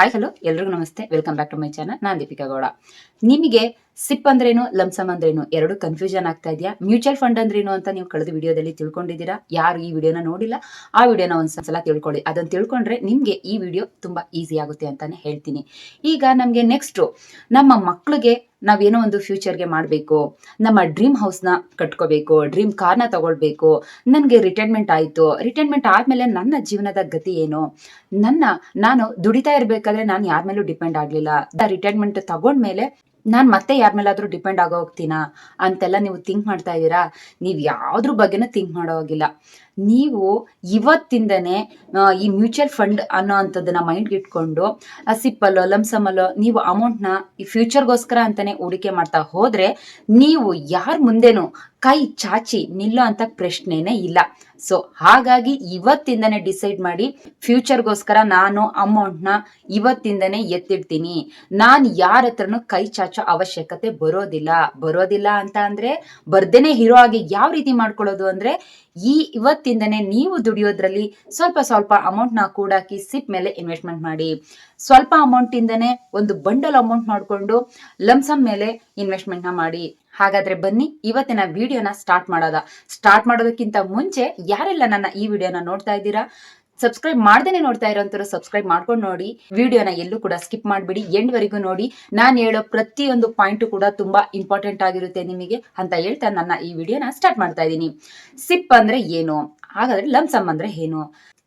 Hi hello ಎಲ್ರಿಗೂ ನಮಸ್ತೆ, welcome back to my channel. ನಾನು ದೀಪಿಕಾ ಗೌಡ. ನಿಮಗೆ ಸಿಪ್ ಅಂದ್ರೇನು, ಲಂಸಮ್ ಅಂದ್ರೇನು ಎರಡು ಕನ್ಫ್ಯೂಷನ್ ಆಗ್ತಾ ಇದೆಯಾ? ಮ್ಯೂಚುವಲ್ ಫಂಡ್ ಅಂದ್ರೇನು ಅಂತ ನೀವು ಕಳೆದ ವಿಡಿಯೋದಲ್ಲಿ ತಿಳ್ಕೊಂಡಿದ್ದೀರಾ? ಯಾರು ಈ ವಿಡಿಯೋನ ನೋಡಿಲ್ಲ, ಆ ವಿಡಿಯೋನ ಒಂದ್ಸಲ ತಿಳ್ಕೊಳ್ಳಿ. ಅದನ್ನ ತಿಳ್ಕೊಂಡ್ರೆ ನಿಮ್ಗೆ ಈ ವಿಡಿಯೋ ತುಂಬಾ ಈಸಿ ಆಗುತ್ತೆ ಅಂತಾನೆ ಹೇಳ್ತೀನಿ. ಈಗ ನಮ್ಗೆ ನೆಕ್ಸ್ಟ್ ನಮ್ಮ ಮಕ್ಳಿಗೆ ನಾವೇನೋ ಒಂದು ಫ್ಯೂಚರ್ಗೆ ಮಾಡಬೇಕು, ನಮ್ಮ ಡ್ರೀಮ್ ಹೌಸ್ನ ಕಟ್ಕೋಬೇಕು, ಡ್ರೀಮ್ ಕಾರ್ನ ತಗೊಳ್ಬೇಕು, ನನಗೆ ರಿಟೈರ್ಮೆಂಟ್ ಆಯಿತು, ರಿಟೈರ್ಮೆಂಟ್ ಆದಮೇಲೆ ನನ್ನ ಜೀವನದ ಗತಿ ಏನು, ನಾನು ದುಡಿತಾ ಇರಬೇಕಾದ್ರೆ ನಾನು ಯಾರ ಮೇಲೂ ಡಿಪೆಂಡ್ ಆಗಲಿಲ್ಲ, ರಿಟೈರ್ಮೆಂಟ್ ತಗೊಂಡ್ಮೇಲೆ ನಾನು ಮತ್ತೆ ಯಾರ ಮೇಲಾದ್ರೂ ಡಿಪೆಂಡ್ ಆಗೋ ಹೋಗ್ತೀನಾ ಅಂತೆಲ್ಲ ನೀವು ಥಿಂಕ್ ಮಾಡ್ತಾ ಇದ್ದೀರಾ? ನೀವು ಯಾವ್ದ್ರ ಬಗ್ಗೆನೂ ಥಿಂಕ್ ಮಾಡೋ ಹೋಗಿಲ್ಲ. ನೀವು ಇವತ್ತಿಂದನೇ ಈ ಮ್ಯೂಚುವಲ್ ಫಂಡ್ ಅನ್ನೋ ಅಂಥದ್ದನ್ನ ಮೈಂಡ್ಗೆ ಇಟ್ಕೊಂಡು ಸಿಪ್ಪಲ್ಲೋ ಲಂಸಮಲ್ಲೋ ನೀವು ಅಮೌಂಟ್ನ ಈ ಫ್ಯೂಚರ್ಗೋಸ್ಕರ ಅಂತಾನೆ ಹೂಡಿಕೆ ಮಾಡ್ತಾ ಹೋದ್ರೆ ನೀವು ಯಾರ ಮುಂದೆನೂ ಕೈ ಚಾಚಿ ನಿಲ್ಲೋ ಅಂತ ಪ್ರಶ್ನೆನೇ ಇಲ್ಲ. ಸೊ ಹಾಗಾಗಿ ಇವತ್ತಿಂದನೇ ಡಿಸೈಡ್ ಮಾಡಿ, ಫ್ಯೂಚರ್ಗೋಸ್ಕರ ನಾನು ಅಮೌಂಟ್ನ ಇವತ್ತಿಂದನೇ ಎತ್ತಿಡ್ತೀನಿ, ನಾನು ಯಾರ ಹತ್ರನೂ ಕೈ ಚಾಚೋ ಅವಶ್ಯಕತೆ ಬರೋದಿಲ್ಲ ಅಂತ ಅಂದ್ರೆ ಬರ್ದೇನೆ ಹೀರೋ ಆಗಿ ಯಾವ ರೀತಿ ಮಾಡ್ಕೊಳ್ಳೋದು ಅಂದ್ರೆ, ಇವತ್ತಿಂದನೇ ನೀವು ದುಡಿಯೋದ್ರಲ್ಲಿ ಸ್ವಲ್ಪ ಸ್ವಲ್ಪ ಅಮೌಂಟ್ನ ಕೂಡಾಕಿ ಸಿಪ್ ಮೇಲೆ ಇನ್ವೆಸ್ಟ್ಮೆಂಟ್ ಮಾಡಿ. ಸ್ವಲ್ಪ ಅಮೌಂಟ್ ಇಂದನೇ ಒಂದು ಬಂಡಲ್ ಅಮೌಂಟ್ ಮಾಡಿಕೊಂಡು ಲಂಸಮ್ ಮೇಲೆ ಇನ್ವೆಸ್ಟ್ಮೆಂಟ್ನ ಮಾಡಿ. ಹಾಗಾದ್ರೆ ಬನ್ನಿ ಇವತ್ತಿನ ವಿಡಿಯೋನ ಸ್ಟಾರ್ಟ್ ಮಾಡೋದಕ್ಕಿಂತ ಮುಂಚೆ ಯಾರೆಲ್ಲ ನನ್ನ ಈ ವಿಡಿಯೋನ ನೋಡ್ತಾ ಇದ್ದೀರಾ, ಸಬ್ಸ್ಕ್ರೈಬ್ ಮಾಡ್ದೇನೆ ನೋಡ್ತಾ ಇರೋಂಥವ್ರು ಸಬ್ಸ್ಕ್ರೈಬ್ ಮಾಡ್ಕೊಂಡು ನೋಡಿ. ವಿಡಿಯೋನ ಎಲ್ಲೂ ಕೂಡ ಸ್ಕಿಪ್ ಮಾಡ್ಬಿಡಿ, ಎಂಡ್ ವರೆಗೂ ನೋಡಿ. ನಾನು ಹೇಳೋ ಪ್ರತಿಯೊಂದು ಪಾಯಿಂಟು ಕೂಡ ತುಂಬಾ ಇಂಪಾರ್ಟೆಂಟ್ ಆಗಿರುತ್ತೆ ನಿಮಗೆ ಅಂತ ಹೇಳ್ತಾ ನನ್ನ ಈ ವಿಡಿಯೋನ ಸ್ಟಾರ್ಟ್ ಮಾಡ್ತಾ ಇದ್ದೀನಿ. ಸಿಪ್ ಅಂದ್ರೆ ಏನು, ಹಾಗಾದ್ರೆ ಲಂಸಮ್ ಅಂದ್ರೆ ಏನು?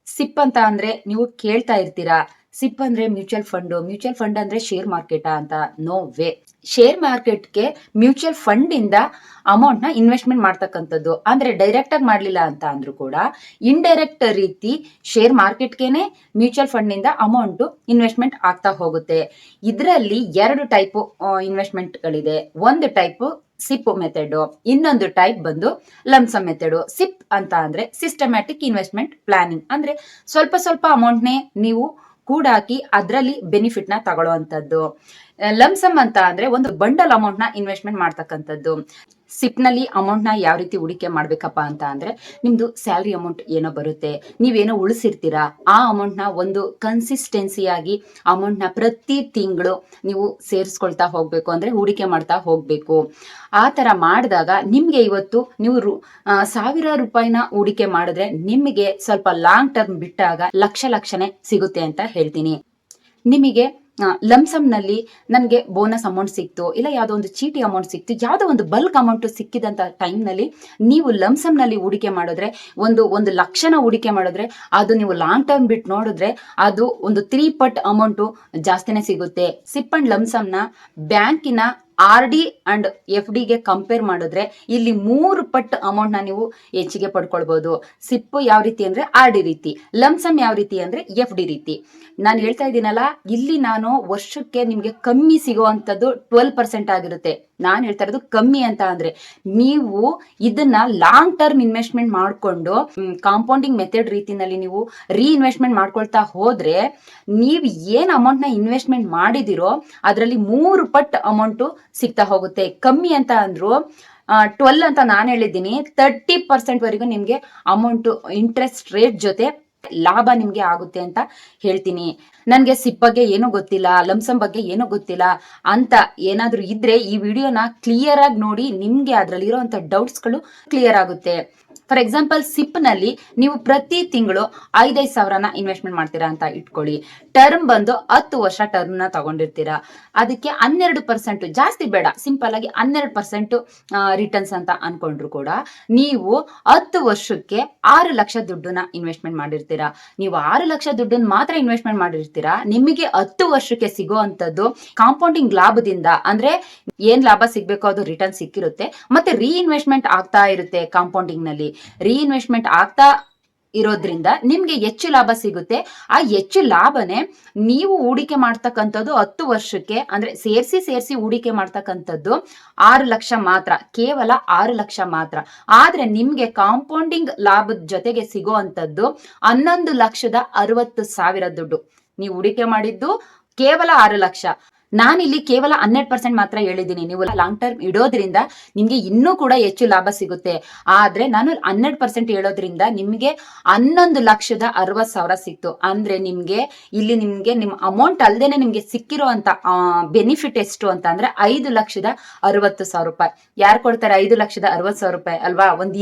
ಸಿಪ್ ಅಂತ ಅಂದ್ರೆ ನೀವು ಕೇಳ್ತಾ ಇರ್ತೀರಾ, ಸಿಪ್ ಅಂದ್ರೆ ಮ್ಯೂಚುವಲ್ ಫಂಡ್ ಅಂದ್ರೆ ಶೇರ್ ಮಾರ್ಕೆಟಾ ಅಂತ. No way. ಶೇರ್ ಮಾರ್ಕೆಟ್ಗೆ ಮ್ಯೂಚುವಲ್ ಫಂಡ್ ಇಂದ ಅಮೌಂಟ್ ನ ಇನ್ವೆಸ್ಟ್ಮೆಂಟ್ ಮಾಡ್ತಕ್ಕಂಥದ್ದು. ಅಂದ್ರೆ ಡೈರೆಕ್ಟ್ ಆಗಿ ಮಾಡ್ಲಿಲ್ಲ ಅಂತ ಅಂದ್ರೂ ಕೂಡ ಇಂಡೈರೆಕ್ಟ್ ರೀತಿ ಶೇರ್ ಮಾರ್ಕೆಟ್ಗೆನೆ ಮ್ಯೂಚುವಲ್ ಫಂಡ್ ಇಂದ ಅಮೌಂಟ್ ಇನ್ವೆಸ್ಟ್ಮೆಂಟ್ ಆಗ್ತಾ ಹೋಗುತ್ತೆ. ಇದರಲ್ಲಿ ಎರಡು ಟೈಪ್ ಇನ್ವೆಸ್ಟ್ಮೆಂಟ್ ಗಳಿದೆ. ಒಂದು ಟೈಪ್ ಸಿಪ್ ಮೆಥಡ್, ಇನ್ನೊಂದು ಟೈಪ್ ಬಂದು ಲಂಸಮ್ ಮೆಥಡ್. ಸಿಪ್ ಅಂತ ಅಂದ್ರೆ ಸಿಸ್ಟಮ್ಯಾಟಿಕ್ ಇನ್ವೆಸ್ಟ್ಮೆಂಟ್ ಪ್ಲಾನಿಂಗ್, ಅಂದ್ರೆ ಸ್ವಲ್ಪ ಸ್ವಲ್ಪ ಅಮೌಂಟ್ನೇ ನೀವು ಕೂಡಾಕಿ ಅದರಲ್ಲಿ ಬೆನಿಫಿಟ್ ನ ತಗೊಳ್ಳುವಂತದ್ದು. ಲಂಸಮ್ ಅಂತ ಅಂದ್ರೆ ಒಂದು ಬಂಡಲ್ ಅಮೌಂಟ್ ನ ಇನ್ವೆಸ್ಟ್ಮೆಂಟ್ ಮಾಡ್ತಕ್ಕಂಥದ್ದು. ಸಿಪ್ ನಲ್ಲಿ ಅಮೌಂಟ್ ನ ಯಾವ ರೀತಿ ಹೂಡಿಕೆ ಮಾಡ್ಬೇಕಪ್ಪ ಅಂತ ಅಂದ್ರೆ, ನಿಮ್ದು ಸ್ಯಾಲ್ರಿ ಅಮೌಂಟ್ ಏನೋ ಬರುತ್ತೆ, ನೀವೇನೋ ಉಳಿಸಿರ್ತೀರಾ, ಆ ಅಮೌಂಟ್ ನ ಒಂದು ಕನ್ಸಿಸ್ಟೆನ್ಸಿಯಾಗಿ ಅಮೌಂಟ್ ನ ಪ್ರತಿ ತಿಂಗಳು ನೀವು ಸೇರಿಸ್ಕೊಳ್ತಾ ಹೋಗ್ಬೇಕು, ಅಂದ್ರೆ ಹೂಡಿಕೆ ಮಾಡ್ತಾ ಹೋಗ್ಬೇಕು. ಆ ತರ ಮಾಡಿದಾಗ ನಿಮ್ಗೆ ಇವತ್ತು ನೀವು 1000 ರೂಪಾಯಿನ ಹೂಡಿಕೆ ಮಾಡಿದ್ರೆ ನಿಮಗೆ ಸ್ವಲ್ಪ ಲಾಂಗ್ ಟರ್ಮ್ ಬಿಟ್ಟಾಗ ಲಕ್ಷನೇ ಸಿಗುತ್ತೆ ಅಂತ ಹೇಳ್ತೀನಿ. ನಿಮಗೆ ಲಂಸಮ್ ನಲ್ಲಿ ನನಗೆ ಬೋನಸ್ ಅಮೌಂಟ್ ಸಿಕ್ತು, ಇಲ್ಲ ಯಾವುದೋ ಒಂದು ಚೀಟಿ ಅಮೌಂಟ್ ಸಿಕ್ತು, ಯಾವುದೋ ಒಂದು ಬಲ್ಕ್ ಅಮೌಂಟ್ ಸಿಕ್ಕಿದಂತ ಟೈಮ್ ನಲ್ಲಿ ನೀವು ಲಂಸಮ್ ನಲ್ಲಿ ಹೂಡಿಕೆ ಮಾಡಿದ್ರೆ, ಒಂದು ಲಕ್ಷನ ಹೂಡಿಕೆ ಮಾಡಿದ್ರೆ, ಅದು ನೀವು ಲಾಂಗ್ ಟರ್ಮ್ ಬಿಟ್ಟು ನೋಡಿದ್ರೆ ಅದು ಒಂದು 3 ಪಟ್ ಅಮೌಂಟ್ ಜಾಸ್ತಿನೇ ಸಿಗುತ್ತೆ. ಸಿಪ್ ಅಂಡ್ ಲಂಸಮ್ ನ ಬ್ಯಾಂಕಿನ RD ಅಂಡ್ FD ಗೆ ಕಂಪೇರ್ ಮಾಡಿದ್ರೆ ಇಲ್ಲಿ 3 ಪಟ್ ಅಮೌಂಟ್ ನ ನೀವು ಹೆಚ್ಚಿಗೆ ಪಡ್ಕೊಳ್ಬಹುದು. ಸಿಪ್ ಯಾವ ರೀತಿ ಅಂದ್ರೆ RD ರೀತಿ, ಲಂಸಮ್ ಯಾವ ರೀತಿ ಅಂದ್ರೆ FD ರೀತಿ. ನಾನು ಹೇಳ್ತಾ ಇದ್ದೀನಲ್ಲ, ಇಲ್ಲಿ ನಾನು ವರ್ಷಕ್ಕೆ ನಿಮ್ಗೆ ಕಮ್ಮಿ ಸಿಗುವಂತದ್ದು 12% ಆಗಿರುತ್ತೆ. ನಾನು ಹೇಳ್ತಾ ಇರೋದು ಕಮ್ಮಿ ಅಂತ ಅಂದ್ರೆ, ನೀವು ಇದನ್ನ ಲಾಂಗ್ ಟರ್ಮ್ ಇನ್ವೆಸ್ಟ್ಮೆಂಟ್ ಮಾಡ್ಕೊಂಡು ಕಾಂಪೌಂಡಿಂಗ್ ಮೆಥಡ್ ರೀತಿನಲ್ಲಿ ನೀವು ಇನ್ವೆಸ್ಟ್ಮೆಂಟ್ ಮಾಡ್ಕೊಳ್ತಾ ಹೋದ್ರೆ, ನೀವು ಏನ್ ಅಮೌಂಟ್ ನ ಇನ್ವೆಸ್ಟ್ಮೆಂಟ್ ಮಾಡಿದಿರೋ ಅದರಲ್ಲಿ 3 ಪಟ್ ಅಮೌಂಟ್ ಸಿಗ್ತಾ ಹೋಗುತ್ತೆ. ಕಮ್ಮಿ ಅಂತ ಅಂದ್ರು 12 ಅಂತ ನಾನು ಹೇಳಿದ್ದೀನಿ, 30% ವರೆಗೂ ನಿಮ್ಗೆ ಅಮೌಂಟ್ ಇಂಟ್ರೆಸ್ಟ್ ರೇಟ್ ಜೊತೆ ಲಾಭ ನಿಮ್ಗೆ ಆಗುತ್ತೆ ಅಂತ ಹೇಳ್ತೀನಿ. ನನ್ಗೆ ಸಿಪ್ ಬಗ್ಗೆ ಏನೂ ಗೊತ್ತಿಲ್ಲ, ಲಂಸಮ್ ಬಗ್ಗೆ ಏನೂ ಗೊತ್ತಿಲ್ಲ ಅಂತ ಏನಾದ್ರೂ ಇದ್ರೆ ಈ ವಿಡಿಯೋನ ಕ್ಲಿಯರ್ ಆಗಿ ನೋಡಿ, ನಿಮ್ಗೆ ಅದ್ರಲ್ಲಿ ಇರೋಂಥ ಡೌಟ್ಸ್ಗಳು ಕ್ಲಿಯರ್ ಆಗುತ್ತೆ. ಫಾರ್ ಎಕ್ಸಾಂಪಲ್, ಸಿಪ್ ನಲ್ಲಿ ನೀವು ಪ್ರತಿ ತಿಂಗಳು 5,000 ಇನ್ವೆಸ್ಟ್ಮೆಂಟ್ ಮಾಡ್ತೀರಾ ಅಂತ ಇಟ್ಕೊಳ್ಳಿ. ಟರ್ಮ್ ಬಂದು 10 ವರ್ಷ ಟರ್ಮ್ ನ ತಗೊಂಡಿರ್ತೀರಾ, ಅದಕ್ಕೆ 12%, ಜಾಸ್ತಿ ಬೇಡ, ಸಿಂಪಲ್ ಆಗಿ 12% ರಿಟರ್ನ್ಸ್ ಅಂತ ಅನ್ಕೊಂಡ್ರು ಕೂಡ ನೀವು 10 ವರ್ಷಕ್ಕೆ 6 ಲಕ್ಷ ದುಡ್ಡನ್ನ ಇನ್ವೆಸ್ಟ್ಮೆಂಟ್ ಮಾಡಿರ್ತೀರಾ. ನೀವು 6 ಲಕ್ಷ ದುಡ್ಡನ್ನ ಮಾತ್ರ ಇನ್ವೆಸ್ಟ್ಮೆಂಟ್ ಮಾಡಿರ್ತೀರಾ, ನಿಮಗೆ 10 ವರ್ಷಕ್ಕೆ ಸಿಗುವಂತದ್ದು ಕಾಂಪೌಂಡಿಂಗ್ ಲಾಭದಿಂದ, ಅಂದ್ರೆ ಏನ್ ಲಾಭ ಸಿಗ್ಬೇಕೋ ಅದು ರಿಟರ್ನ್ ಸಿಕ್ಕಿರುತ್ತೆ, ಮತ್ತೆ ಇನ್ವೆಸ್ಟ್ಮೆಂಟ್ ಆಗ್ತಾ ಇರುತ್ತೆ. ಕಾಂಪೌಂಡಿಂಗ್ ನಲ್ಲಿ ಇನ್ವೆಸ್ಟ್ಮೆಂಟ್ ಆಗ್ತಾ ಇರೋದ್ರಿಂದ ನಿಮ್ಗೆ ಹೆಚ್ಚು ಲಾಭ ಸಿಗುತ್ತೆ. ಆ ಹೆಚ್ಚು ಲಾಭನೇ ನೀವು ಹೂಡಿಕೆ ಮಾಡ್ತಕ್ಕಂಥದ್ದು 10 ವರ್ಷಕ್ಕೆ, ಅಂದ್ರೆ ಸೇರಿಸಿ ಹೂಡಿಕೆ ಮಾಡ್ತಕ್ಕಂಥದ್ದು 6 ಲಕ್ಷ ಮಾತ್ರ, ಕೇವಲ 6 ಲಕ್ಷ ಮಾತ್ರ. ಆದ್ರೆ ನಿಮ್ಗೆ ಕಾಂಪೌಂಡಿಂಗ್ ಲಾಭದ ಜೊತೆಗೆ ಸಿಗುವಂತದ್ದು 11,60,000 ದುಡ್ಡು. ನೀವು ಹೂಡಿಕೆ ಮಾಡಿದ್ದು ಕೇವಲ 6 ಲಕ್ಷ, ನಾನಿಲ್ಲಿ ಕೇವಲ 12% ಮಾತ್ರ ಹೇಳಿದ್ದೀನಿ. ನೀವು ಲಾಂಗ್ ಟರ್ಮ್ ಇಡೋದ್ರಿಂದ ನಿಮ್ಗೆ ಇನ್ನೂ ಕೂಡ ಹೆಚ್ಚು ಲಾಭ ಸಿಗುತ್ತೆ. ಆದ್ರೆ ನಾನು 12% ಹೇಳೋದ್ರಿಂದ ನಿಮ್ಗೆ 11,60,000 ಸಿಕ್ತು ಅಂದ್ರೆ ನಿಮ್ಗೆ ಇಲ್ಲಿ ನಿಮ್ಗೆ ನಿಮ್ ಅಮೌಂಟ್ ಅಲ್ದೇನೆ ನಿಮ್ಗೆ ಸಿಕ್ಕಿರುವಂತ ಬೆನಿಫಿಟ್ ಎಷ್ಟು ಅಂತ ಅಂದ್ರೆ 5,60,000 ರೂಪಾಯಿ. ಯಾರು ಕೊಡ್ತಾರೆ 5,60,000 ರೂಪಾಯಿ ಅಲ್ವಾ? ಒಂದು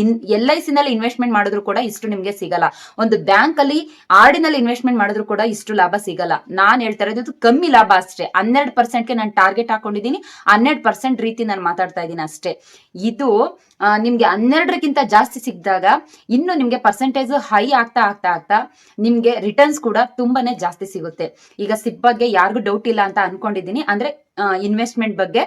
LIC ನಲ್ಲಿ ಇನ್ವೆಸ್ಟ್ಮೆಂಟ್ ಮಾಡಿದ್ರು ಕೂಡ ಇಷ್ಟು ನಿಮ್ಗೆ ಸಿಗಲ್ಲ. ಒಂದು ಬ್ಯಾಂಕ್ ಅಲ್ಲಿ ಆಡಿನಲ್ಲಿ ಇನ್ವೆಸ್ಟ್ಮೆಂಟ್ ಮಾಡಿದ್ರು ಕೂಡ ಇಷ್ಟು ಲಾಭ ಸಿಗಲ್ಲ. ನಾನ್ ಹೇಳ್ತಾ ಇರೋದು ಕಮ್ಮಿ ಲಾಭ ಅಷ್ಟೇ. 12%ಗೆ ನಾನು ಟಾರ್ಗೆಟ್ ಹಾಕೊಂಡಿದ್ದೀನಿ. 12% ರೀತಿ ನಾನು ಮಾತಾಡ್ತಾ ಇದ್ದೀನಿ ಅಷ್ಟೇ. ಇದು ನಿಮ್ಗೆ 12ಕ್ಕಿಂತ ಜಾಸ್ತಿ ಸಿಕ್ಕಿದಾಗ ಇನ್ನು ನಿಮ್ಗೆ ಪರ್ಸೆಂಟೇಜ್ ಹೈ ಆಗ್ತಾ ಆಗ್ತಾ ಆಗ್ತಾ ನಿಮ್ಗೆ ರಿಟರ್ನ್ಸ್ ಕೂಡ ತುಂಬಾನೇ ಜಾಸ್ತಿ ಸಿಗುತ್ತೆ. ಈಗ ಸಿಪ್ ಬಗ್ಗೆ ಯಾರಿಗೂ ಡೌಟ್ ಇಲ್ಲ ಅಂತ ಅನ್ಕೊಂಡಿದ್ದೀನಿ. ಅಂದ್ರೆ ಇನ್ವೆಸ್ಟ್ಮೆಂಟ್ ಬಗ್ಗೆ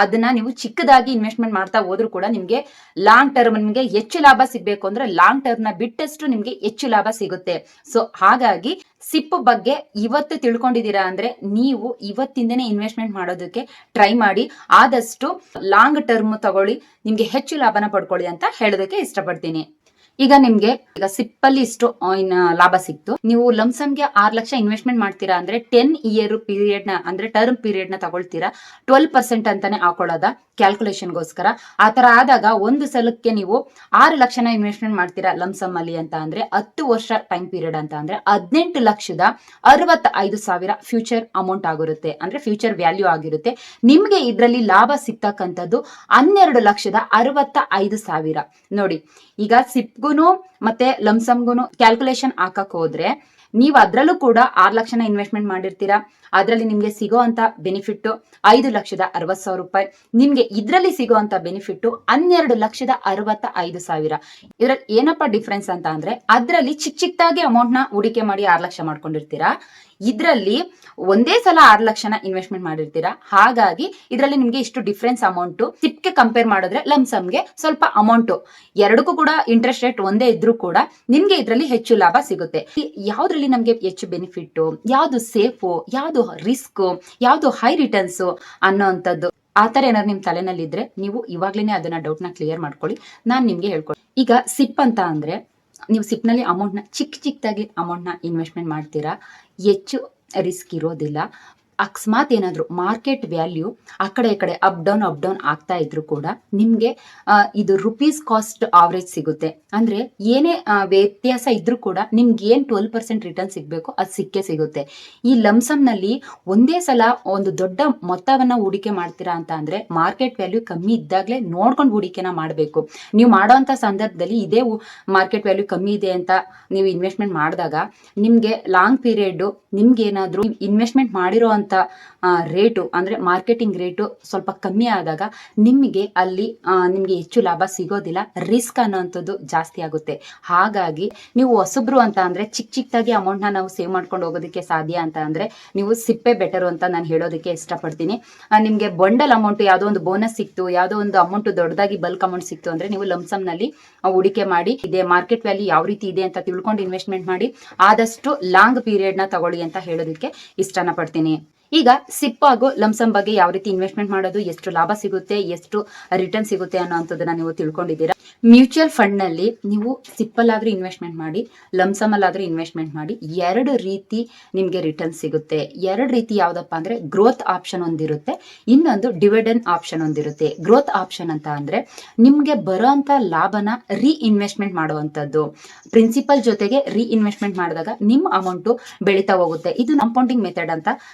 ಅದನ್ನ ನೀವು ಚಿಕ್ಕದಾಗಿ ಇನ್ವೆಸ್ಟ್ಮೆಂಟ್ ಮಾಡ್ತಾ ಹೋದ್ರು ಕೂಡ ನಿಮ್ಗೆ ಲಾಂಗ್ ಟರ್ಮ್ ನಿಮ್ಗೆ ಹೆಚ್ಚು ಲಾಭ ಸಿಗ್ಬೇಕು ಅಂದ್ರೆ ಲಾಂಗ್ ಟರ್ಮ್ ನ ಬಿಟ್ಟಷ್ಟು ನಿಮ್ಗೆ ಹೆಚ್ಚು ಲಾಭ ಸಿಗುತ್ತೆ. ಸೊ ಹಾಗಾಗಿ ಸಿಪ್ ಬಗ್ಗೆ ಇವತ್ತು ತಿಳ್ಕೊಂಡಿದ್ದೀರಾ ಅಂದ್ರೆ ನೀವು ಇವತ್ತಿಂದನೇ ಇನ್ವೆಸ್ಟ್ಮೆಂಟ್ ಮಾಡೋದಕ್ಕೆ ಟ್ರೈ ಮಾಡಿ. ಆದಷ್ಟು ಲಾಂಗ್ ಟರ್ಮ್ ತಗೊಳ್ಳಿ, ನಿಮ್ಗೆ ಹೆಚ್ಚು ಲಾಭನ ಪಡ್ಕೊಳ್ಳಿ ಅಂತ ಹೇಳೋದಕ್ಕೆ ಇಷ್ಟಪಡ್ತೀನಿ. ಈಗ ನಿಮ್ಗೆ ಸಿಪ್ ಅಲ್ಲಿ ಇಷ್ಟು ಲಾಭ ಸಿಕ್ತು. ನೀವು ಲಂಸಮ್ಗೆ 6 ಲಕ್ಷ ಇನ್ವೆಸ್ಟ್ಮೆಂಟ್ ಮಾಡ್ತೀರಾ ಅಂದ್ರೆ 10 ಇಯರ್ ಪೀರಿಯಡ್ ನ ಅಂದ್ರೆ ಟರ್ಮ್ ಪೀರಿಯಡ್ ನ ತಗೊಳ್ತೀರಾ. 12% ಅಂತಾನೆ ಹಾಕೊಳ್ಳೋದ ಕ್ಯಾಲ್ಕುಲೇಷನ್ಗೋಸ್ಕರ. ಆತರ ಆದಾಗ ಒಂದು ಸಲಕ್ಕೆ ನೀವು 6 ಲಕ್ಷನ ಇನ್ವೆಸ್ಟ್ಮೆಂಟ್ ಮಾಡ್ತೀರಾ ಲಂಸಮ್ ಅಲ್ಲಿ ಅಂತ ಅಂದ್ರೆ 10 ವರ್ಷ ಟೈಮ್ ಪೀರಿಯಡ್ ಅಂತ ಅಂದ್ರೆ 18,65,000 ಫ್ಯೂಚರ್ ಅಮೌಂಟ್ ಆಗಿರುತ್ತೆ. ಅಂದ್ರೆ ಫ್ಯೂಚರ್ ವ್ಯಾಲ್ಯೂ ಆಗಿರುತ್ತೆ. ನಿಮ್ಗೆ ಇದ್ರಲ್ಲಿ ಲಾಭ ಸಿಗ್ತಕ್ಕಂಥದ್ದು 12,65,000. ನೋಡಿ, ಈಗ ಸಿಪ್ಗುನು ಮತ್ತೆ ಲಂಸಮ್ಗುನು ಕ್ಯಾಲ್ಕುಲೇಷನ್ ಹಾಕಕ್ ಹೋದ್ರೆ ನೀವು ಅದ್ರಲ್ಲೂ ಕೂಡ 6 ಲಕ್ಷನ ಇನ್ವೆಸ್ಟ್ಮೆಂಟ್ ಮಾಡಿರ್ತೀರಾ. ಅದ್ರಲ್ಲಿ ನಿಮ್ಗೆ ಸಿಗೋ ಅಂತ ಬೆನಿಫಿಟ್ 5,60,000 ರೂಪಾಯಿ. ನಿಮ್ಗೆ ಇದ್ರಲ್ಲಿ ಸಿಗೋ ಅಂತ ಬೆನಿಫಿಟ್ 12,65,000. ಇದ್ರಲ್ಲಿ ಏನಪ್ಪಾ ಡಿಫ್ರೆನ್ಸ್ ಅಂತ ಅಂದ್ರೆ ಅದ್ರಲ್ಲಿ ಚಿಕ್ಕದಾಗಿ ಅಮೌಂಟ್ ನ ಹೂಡಿಕೆ ಮಾಡಿ 6 ಲಕ್ಷ ಮಾಡ್ಕೊಂಡಿರ್ತೀರಾ. ಇದ್ರಲ್ಲಿ ಒಂದೇ ಸಲ 6 ಲಕ್ಷನ ಇನ್ವೆಸ್ಟ್ಮೆಂಟ್ ಮಾಡಿರ್ತೀರಾ. ಹಾಗಾಗಿ ಇದ್ರಲ್ಲಿ ನಿಮ್ಗೆ ಇಷ್ಟು ಡಿಫ್ರೆನ್ಸ್ ಅಮೌಂಟ್. ಸಿಪ್ಗೆ ಕಂಪೇರ್ ಮಾಡಿದ್ರೆ ಲಂಸಮ್ಗೆ ಸ್ವಲ್ಪ ಅಮೌಂಟ್, ಎರಡಕ್ಕೂ ಕೂಡ ಇಂಟ್ರೆಸ್ಟ್ ರೇಟ್ ಒಂದೇ ಇದ್ರೂ ಕೂಡ ನಿಮ್ಗೆ ಇದ್ರಲ್ಲಿ ಹೆಚ್ಚು ಲಾಭ ಸಿಗುತ್ತೆ. ಯಾವ್ದ್ರಲ್ಲಿ ನಮ್ಗೆ ಹೆಚ್ಚು ಬೆನಿಫಿಟ್, ಯಾವ್ದು ಸೇಫು, ಯಾವ್ದು ರಿಸ್ಕ್, ಯಾವ್ದು ಹೈ ರಿಟರ್ನ್ಸ್ ಅನ್ನೋಂಥದ್ದು ಆತರ ಏನಾದ್ರು ನಿಮ್ ತಲೆನಲ್ಲಿ ಇದ್ರೆ ನೀವು ಇವಾಗ್ಲೇನೆ ಅದನ್ನ ಡೌಟ್ ನ ಕ್ಲಿಯರ್ ಮಾಡ್ಕೊಳ್ಳಿ. ನಾನ್ ನಿಮ್ಗೆ ಹೇಳ್ಕೊಡಿ. ಈಗ ಸಿಪ್ ಅಂತ ಅಂದ್ರೆ ನೀವು ಸಿಪ್ನಲ್ಲಿ ಅಮೌಂಟ್ನ ಚಿಕ್ಕದಾಗಿ ಅಮೌಂಟ್ನ ಇನ್ವೆಸ್ಟ್ಮೆಂಟ್ ಮಾಡ್ತೀರಾ. ಹೆಚ್ಚು ರಿಸ್ಕ್ ಇರೋದಿಲ್ಲ. ಅಕಸ್ಮಾತ್ ಏನಾದ್ರು ಮಾರ್ಕೆಟ್ ವ್ಯಾಲ್ಯೂ ಆ ಕಡೆ ಈ ಕಡೆ ಅಪ್ ಡೌನ್ ಆಗ್ತಾ ಇದ್ರು ಕೂಡ ನಿಮ್ಗೆ ಇದು ರುಪೀಸ್ ಕಾಸ್ಟ್ ಆವರೇಜ್ ಸಿಗುತ್ತೆ. ಅಂದ್ರೆ ಏನೇ ವ್ಯತ್ಯಾಸ ಇದ್ರೂ ಕೂಡ ನಿಮ್ಗೆ ಏನ್ 12% ರಿಟರ್ನ್ ಸಿಗ್ಬೇಕು ಅದು ಸಿಕ್ಕೇ ಸಿಗುತ್ತೆ. ಈ ಲಂಸಮ್ ನಲ್ಲಿ ಒಂದೇ ಸಲ ಒಂದು ದೊಡ್ಡ ಮೊತ್ತವನ್ನ ಹೂಡಿಕೆ ಮಾಡ್ತೀರಾ ಅಂತ ಅಂದ್ರೆ ಮಾರ್ಕೆಟ್ ವ್ಯಾಲ್ಯೂ ಕಮ್ಮಿ ಇದ್ದಾಗ್ಲೇ ನೋಡ್ಕೊಂಡು ಹೂಡಿಕೆನ ಮಾಡಬೇಕು. ನೀವು ಮಾಡೋಂಥ ಸಂದರ್ಭದಲ್ಲಿ ಇದೇ ಮಾರ್ಕೆಟ್ ವ್ಯಾಲ್ಯೂ ಕಮ್ಮಿ ಇದೆ ಅಂತ ನೀವು ಇನ್ವೆಸ್ಟ್ಮೆಂಟ್ ಮಾಡಿದಾಗ ನಿಮ್ಗೆ ಲಾಂಗ್ ಪೀರಿಯಡ್ ನಿಮ್ಗೆ ಏನಾದ್ರು ಇನ್ವೆಸ್ಟ್ಮೆಂಟ್ ಮಾಡಿರೋ ಅಂತ ರೇಟು ಅಂದ್ರೆ ಮಾರ್ಕೆಟಿಂಗ್ ರೇಟು ಸ್ವಲ್ಪ ಕಮ್ಮಿ ಆದಾಗ ನಿಮಗೆ ಅಲ್ಲಿ ನಿಮ್ಗೆ ಹೆಚ್ಚು ಲಾಭ ಸಿಗೋದಿಲ್ಲ. ರಿಸ್ಕ್ ಅನ್ನೋಂಥದ್ದು ಜಾಸ್ತಿ ಆಗುತ್ತೆ. ಹಾಗಾಗಿ ನೀವು ಹೊಸಬ್ರು ಅಂತ ಅಂದ್ರೆ ಚಿಕ್ಕದಾಗಿ ಅಮೌಂಟ್ ನ ನಾವು ಸೇವ್ ಮಾಡ್ಕೊಂಡು ಹೋಗೋದಕ್ಕೆ ಸಾಧ್ಯ ಅಂತ ಅಂದ್ರೆ ನೀವು ಸಿಪ್ಪೆ ಬೆಟರು ಅಂತ ನಾನು ಹೇಳೋದಕ್ಕೆ ಇಷ್ಟಪಡ್ತೀನಿ. ನಿಮ್ಗೆ ಬಂಡಲ್ ಅಮೌಂಟ್ ಯಾವ್ದೋ ಒಂದು ಬೋನಸ್ ಸಿಕ್ತು, ಯಾವ್ದೋ ಒಂದು ಅಮೌಂಟ್ ದೊಡ್ಡದಾಗಿ ಬಲ್ಕ್ ಅಮೌಂಟ್ ಸಿಕ್ತು ಅಂದ್ರೆ ನೀವು ಲಂಸಮ್ ನಲ್ಲಿ ಹೂಡಿಕೆ ಮಾಡಿ ಇದೆ ಮಾರ್ಕೆಟ್ ವ್ಯಾಲ್ಯೂ ಯಾವ ರೀತಿ ಇದೆ ಅಂತ ತಿಳ್ಕೊಂಡು ಇನ್ವೆಸ್ಟ್ಮೆಂಟ್ ಮಾಡಿ. ಆದಷ್ಟು ಲಾಂಗ್ ಪೀರಿಯಡ್ ನ ತಗೊಳ್ಳಿ ಅಂತ ಹೇಳೋದಕ್ಕೆ ಇಷ್ಟನ ಪಡ್ತೀನಿ. ಈಗ ಸಿಪ್ ಹಾಗೂ ಲಂಸಮ್ ಬಗ್ಗೆ ಯಾವ ರೀತಿ ಇನ್ವೆಸ್ಟ್ಮೆಂಟ್ ಮಾಡೋದು, ಎಷ್ಟು ಲಾಭ ಸಿಗುತ್ತೆ, ಎಷ್ಟು ರಿಟರ್ನ್ ಸಿಗುತ್ತೆ ಅನ್ನೋಂಥದ್ದನ್ನ ನೀವು ತಿಳ್ಕೊಂಡಿದ್ದೀರಾ. ಮ್ಯೂಚುವಲ್ ಫಂಡ್ ನಲ್ಲಿ ನೀವು ಸಿಪ್ಪಲ್ ಆದ್ರೂ ಇನ್ವೆಸ್ಟ್ಮೆಂಟ್ ಮಾಡಿ, ಲಂಸಮ್ ಅಲ್ಲಾದ್ರೂ ಇನ್ವೆಸ್ಟ್ಮೆಂಟ್ ಮಾಡಿ, ಎರಡು ರೀತಿ ನಿಮ್ಗೆ ರಿಟರ್ನ್ ಸಿಗುತ್ತೆ. ಎರಡು ರೀತಿ ಯಾವ್ದಪ್ಪ ಅಂದ್ರೆ ಗ್ರೋತ್ ಆಪ್ಷನ್ ಒಂದಿರುತ್ತೆ, ಇನ್ನೊಂದು ಡಿವಿಡೆಂಡ್ ಆಪ್ಷನ್ ಒಂದಿರುತ್ತೆ. ಗ್ರೋತ್ ಆಪ್ಷನ್ ಅಂತ ಅಂದ್ರೆ ನಿಮ್ಗೆ ಬರೋಂತ ಲಾಭನ ರೀ ಇನ್ವೆಸ್ಟ್ಮೆಂಟ್ ಮಾಡುವಂತದ್ದು. ಪ್ರಿನ್ಸಿಪಲ್ ಜೊತೆಗೆ ರೀ ಇನ್ವೆಸ್ಟ್ಮೆಂಟ್ ಮಾಡಿದಾಗ ನಿಮ್ಮ ಅಮೌಂಟ್ ಬೆಳೀತಾ ಹೋಗುತ್ತೆ. ಇದು ಕಾಂಪೌಂಡಿಂಗ್ ಮೆಥಡ್ ಅಂತ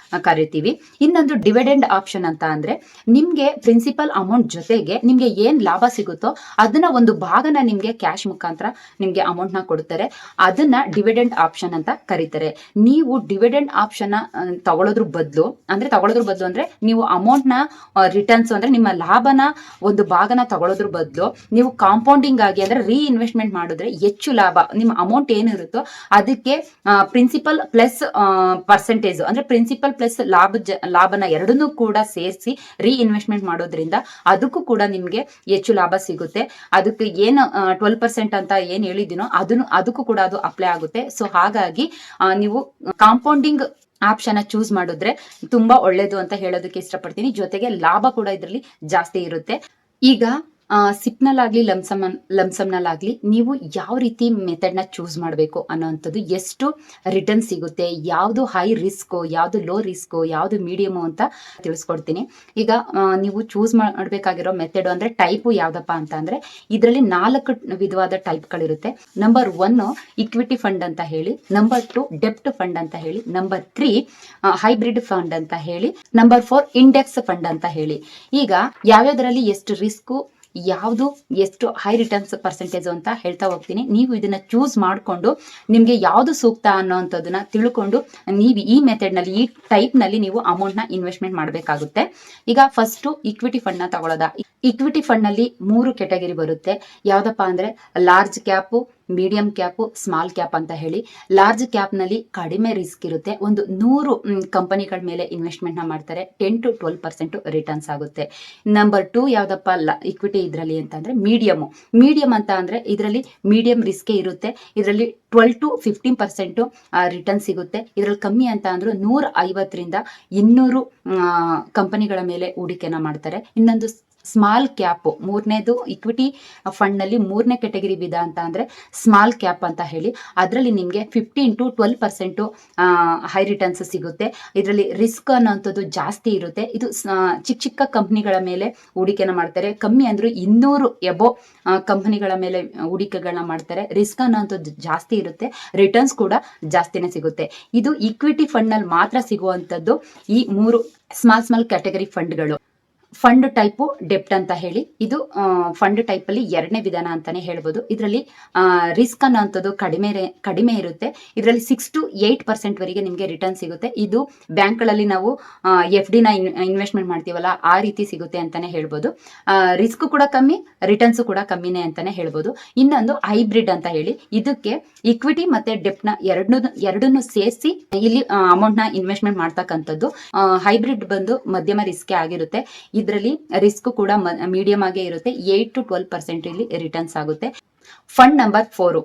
ಕರಿತೀವಿ. ಇನ್ನೊಂದು ಡಿವಿಡೆಂಡ್ ಆಪ್ಷನ್ ಅಂತ ಅಂದ್ರೆ ನಿಮ್ಗೆ ಪ್ರಿನ್ಸಿಪಲ್ ಅಮೌಂಟ್ ಜೊತೆಗೆ ನಿಮ್ಗೆ ಏನ್ ಲಾಭ ಸಿಗುತ್ತೋ ಅದನ್ನ ಒಂದು ಭಾಗನ ನಿಮ್ಗೆ ಕ್ಯಾಶ್ ಮುಖಾಂತರ ನಿಮ್ಗೆ ಅಮೌಂಟ್ ನ ಕೊಡ್ತಾರೆ. ಅದನ್ನ ಡಿವಿಡೆಂಡ್ ಆಪ್ಷನ್ ಅಂತ ಕರೀತಾರೆ. ನೀವು ಡಿವಿಡೆಂಡ್ ಆಪ್ಷನ್ ತಗೊಳ್ಳೋದ್ರ ಬದಲು ಅಂದ್ರೆ ನೀವು ಅಮೌಂಟ್ ನ ರಿಟರ್ನ್ಸ್ ಅಂದ್ರೆ ನಿಮ್ಮ ಲಾಭನ ಒಂದು ಭಾಗನ ತಗೊಳ್ಳೋದ್ರ ಬದಲು ನೀವು ಕಾಂಪೌಂಡಿಂಗ್ ಆಗಿ ಅಂದ್ರೆ ರೀ ಇನ್ವೆಸ್ಟ್ಮೆಂಟ್ ಮಾಡಿದ್ರೆ ಹೆಚ್ಚು ಲಾಭ. ನಿಮ್ಮ ಅಮೌಂಟ್ ಏನಿರುತ್ತೋ ಅದಕ್ಕೆ ಪ್ರಿನ್ಸಿಪಲ್ ಪ್ಲಸ್ ಪರ್ಸೆಂಟೇಜ್ ಅಂದ್ರೆ ಪ್ರಿನ್ಸಿಪಲ್ ಪ್ಲಸ್ ಲಾಭನ ಎರಡನ್ನೂ ಕೂಡ ಸೇರಿಸಿ ರೀ ಇನ್ವೆಸ್ಟ್ಮೆಂಟ್ ಮಾಡೋದ್ರಿಂದ ಅದಕ್ಕೂ ಕೂಡ ನಿಮ್ಗೆ ಹೆಚ್ಚು ಲಾಭ ಸಿಗುತ್ತೆ. ಅದಕ್ಕೆ ಏನು 12% ಅಂತ ಏನ್ ಹೇಳಿದಿನೋ ಅದಕ್ಕೂ ಕೂಡ ಅದು ಅಪ್ಲೈ ಆಗುತ್ತೆ. ಸೊ ಹಾಗಾಗಿ ನೀವು ಕಾಂಪೌಂಡಿಂಗ್ ಆಪ್ಷನ್ ಚೂಸ್ ಮಾಡಿದ್ರೆ ತುಂಬಾ ಒಳ್ಳೇದು ಅಂತ ಹೇಳೋದಕ್ಕೆ ಇಷ್ಟಪಡ್ತೀನಿ. ಜೊತೆಗೆ ಲಾಭ ಕೂಡ ಇದರಲ್ಲಿ ಜಾಸ್ತಿ ಇರುತ್ತೆ. ಈಗ ಸಿಪ್ನಲ್ಲಾಗಲಿ ಲಮ್ಸಮ್ನಲ್ಲಾಗಲಿ ನೀವು ಯಾವ ರೀತಿ ಮೆಥಡ್ನ ಚೂಸ್ ಮಾಡಬೇಕು ಅನ್ನೋವಂಥದ್ದು, ಎಷ್ಟು ರಿಟರ್ನ್ ಸಿಗುತ್ತೆ, ಯಾವುದು ಹೈ ರಿಸ್ಕೋ, ಯಾವುದು ಲೋ ರಿಸ್ಕೋ, ಯಾವುದು ಮೀಡಿಯಮು ಅಂತ ತಿಳಿಸ್ಕೊಡ್ತೀನಿ. ಈಗ ನೀವು ಚೂಸ್ ಮಾಡಬೇಕಾಗಿರೋ ಮೆಥಡ್ ಅಂದರೆ ಟೈಪು ಯಾವುದಪ್ಪ ಅಂತ ಅಂದರೆ, ಇದರಲ್ಲಿ 4 ವಿಧವಾದ ಟೈಪ್ಗಳಿರುತ್ತೆ. ನಂಬರ್ 1 ಇಕ್ವಿಟಿ ಫಂಡ್ ಅಂತ ಹೇಳಿ, ನಂಬರ್ 2 ಡೆಪ್ಟ್ ಫಂಡ್ ಅಂತ ಹೇಳಿ, ನಂಬರ್ 3 ಹೈಬ್ರಿಡ್ ಫಂಡ್ ಅಂತ ಹೇಳಿ, ನಂಬರ್ 4 ಇಂಡೆಕ್ಸ್ ಫಂಡ್ ಅಂತ ಹೇಳಿ. ಈಗ ಯಾವ್ಯಾವುದರಲ್ಲಿ ಎಷ್ಟು ರಿಸ್ಕು, ಯಾವುದು ಎಷ್ಟು ಹೈ ರಿಟರ್ನ್ಸ್ ಪರ್ಸೆಂಟೇಜ್ ಅಂತ ಹೇಳ್ತಾ ಹೋಗ್ತೀನಿ. ನೀವು ಇದನ್ನ ಚೂಸ್ ಮಾಡಿಕೊಂಡು ನಿಮಗೆ ಯಾವುದು ಸೂಕ್ತ ಅನ್ನೋವಂಥದ್ದನ್ನ ತಿಳ್ಕೊಂಡು ನೀವು ಈ ಮೆಥಡ್ನಲ್ಲಿ, ಈ ಟೈಪ್ನಲ್ಲಿ ನೀವು ಅಮೌಂಟ್ನ ಇನ್ವೆಸ್ಟ್ಮೆಂಟ್ ಮಾಡಬೇಕಾಗುತ್ತೆ. ಈಗ ಫಸ್ಟು ಇಕ್ವಿಟಿ ಫಂಡ್ನ ತಗೊಳ್ಳೋದ. ಇಕ್ವಿಟಿ ಫಂಡ್ನಲ್ಲಿ 3 ಕೆಟಗರಿ ಬರುತ್ತೆ. ಯಾವುದಪ್ಪ ಅಂದರೆ large cap, medium cap, small cap ಅಂತ ಹೇಳಿ. ಲಾರ್ಜ್ ಕ್ಯಾಪ್ನಲ್ಲಿ ಕಡಿಮೆ ರಿಸ್ಕ್ ಇರುತ್ತೆ. ಒಂದು 100 ಕಂಪನಿಗಳ ಮೇಲೆ ಇನ್ವೆಸ್ಟ್ಮೆಂಟ್ನ ಮಾಡ್ತಾರೆ. 10 to 12% ರಿಟರ್ನ್ಸ್ ಆಗುತ್ತೆ. ನಂಬರ್ 2 ಯಾವುದಪ್ಪ ಇಕ್ವಿಟಿ ಇದರಲ್ಲಿ ಅಂತಂದರೆ ಮೀಡಿಯಂ ಅಂತ ಅಂದರೆ ಇದರಲ್ಲಿ ಮೀಡಿಯಂ ರಿಸ್ಕೇ ಇರುತ್ತೆ. ಇದರಲ್ಲಿ 12 to 15% ರಿಟರ್ನ್ ಸಿಗುತ್ತೆ. ಇದರಲ್ಲಿ ಕಮ್ಮಿ ಅಂತ ಅಂದ್ರೆ 150ರಿಂದ 200 ಕಂಪನಿಗಳ ಮೇಲೆ ಹೂಡಿಕೆನ ಮಾಡ್ತಾರೆ. ಇನ್ನೊಂದು ಸ್ಮಾಲ್ ಕ್ಯಾಪ್, ಮೂರನೇದು ಇಕ್ವಿಟಿ ಫಂಡ್ನಲ್ಲಿ 3ನೇ ಕೆಟಗರಿ ವಿಧ ಅಂತ ಅಂದರೆ ಸ್ಮಾಲ್ ಕ್ಯಾಪ್ ಅಂತ ಹೇಳಿ. ಅದರಲ್ಲಿ ನಿಮಗೆ 15 to 12% ಹೈ ರಿಟರ್ನ್ಸ್ ಸಿಗುತ್ತೆ. ಇದರಲ್ಲಿ ರಿಸ್ಕ್ ಅನ್ನೋಂಥದ್ದು ಜಾಸ್ತಿ ಇರುತ್ತೆ. ಇದು ಚಿಕ್ಕ ಕಂಪ್ನಿಗಳ ಮೇಲೆ ಹೂಡಿಕೆನ ಮಾಡ್ತಾರೆ. ಕಮ್ಮಿ ಅಂದರೂ 200 ಎಬೋ ಕಂಪನಿಗಳ ಮೇಲೆ ಹೂಡಿಕೆಗಳನ್ನ ಮಾಡ್ತಾರೆ. ರಿಸ್ಕ್ ಅನ್ನೋಂಥದ್ದು ಜಾಸ್ತಿ ಇರುತ್ತೆ, ರಿಟರ್ನ್ಸ್ ಕೂಡ ಜಾಸ್ತಿನೇ ಸಿಗುತ್ತೆ. ಇದು ಇಕ್ವಿಟಿ ಫಂಡ್ನಲ್ಲಿ ಮಾತ್ರ ಸಿಗುವಂಥದ್ದು ಈ 3 ಸ್ಮಾಲ್ ಕ್ಯಾಟಗರಿ ಫಂಡ್ಗಳು. ಫಂಡ್ ಟೈಪು ಡೆಪ್ಟ್ ಅಂತ ಹೇಳಿ, ಇದು ಫಂಡ್ ಟೈಪಲ್ಲಿ 2ನೇ ವಿಧಾನ ಅಂತಾನೆ ಹೇಳ್ಬೋದು. ಇದರಲ್ಲಿ ರಿಸ್ಕ್ ಅನ್ನೋಂಥದ್ದು ಕಡಿಮೆ ಇರುತ್ತೆ. ಇದರಲ್ಲಿ 6 to 8% ವರೆಗೆ ನಿಮಗೆ ರಿಟರ್ನ್ ಸಿಗುತ್ತೆ. ಇದು ಬ್ಯಾಂಕ್ಗಳಲ್ಲಿ ನಾವು FDನ ಇನ್ವೆಸ್ಟ್ಮೆಂಟ್ ಮಾಡ್ತೀವಲ್ಲ, ಆ ರೀತಿ ಸಿಗುತ್ತೆ ಅಂತಾನೆ ಹೇಳ್ಬೋದು. ರಿಸ್ಕ್ ಕೂಡ ಕಮ್ಮಿ, ರಿಟರ್ನ್ಸ್ ಕೂಡ ಕಮ್ಮಿನೇ ಅಂತಾನೆ ಹೇಳ್ಬೋದು. ಇನ್ನೊಂದು ಹೈಬ್ರಿಡ್ ಅಂತ ಹೇಳಿ, ಇದಕ್ಕೆ ಇಕ್ವಿಟಿ ಮತ್ತೆ ಡೆಪ್ಟ್ನ ಎರಡನ್ನೂ ಸೇರಿಸಿ ಇಲ್ಲಿ ಅಮೌಂಟ್ನ ಇನ್ವೆಸ್ಟ್ಮೆಂಟ್ ಮಾಡ್ತಕ್ಕಂಥದ್ದು. ಹೈಬ್ರಿಡ್ ಬಂದು ಮಧ್ಯಮ ರಿಸ್ಕ್ ಆಗಿರುತ್ತೆ. ಇದರಲ್ಲಿ ರಿಸ್ಕ್ ಕೂಡ ಮೀಡಿಯಂ ಆಗೇ ಇರುತ್ತೆ. 8 to 12% ಇಲ್ಲಿ ರಿಟರ್ನ್ಸ್ ಆಗುತ್ತೆ. ಫಂಡ್ ನಂಬರ್ 4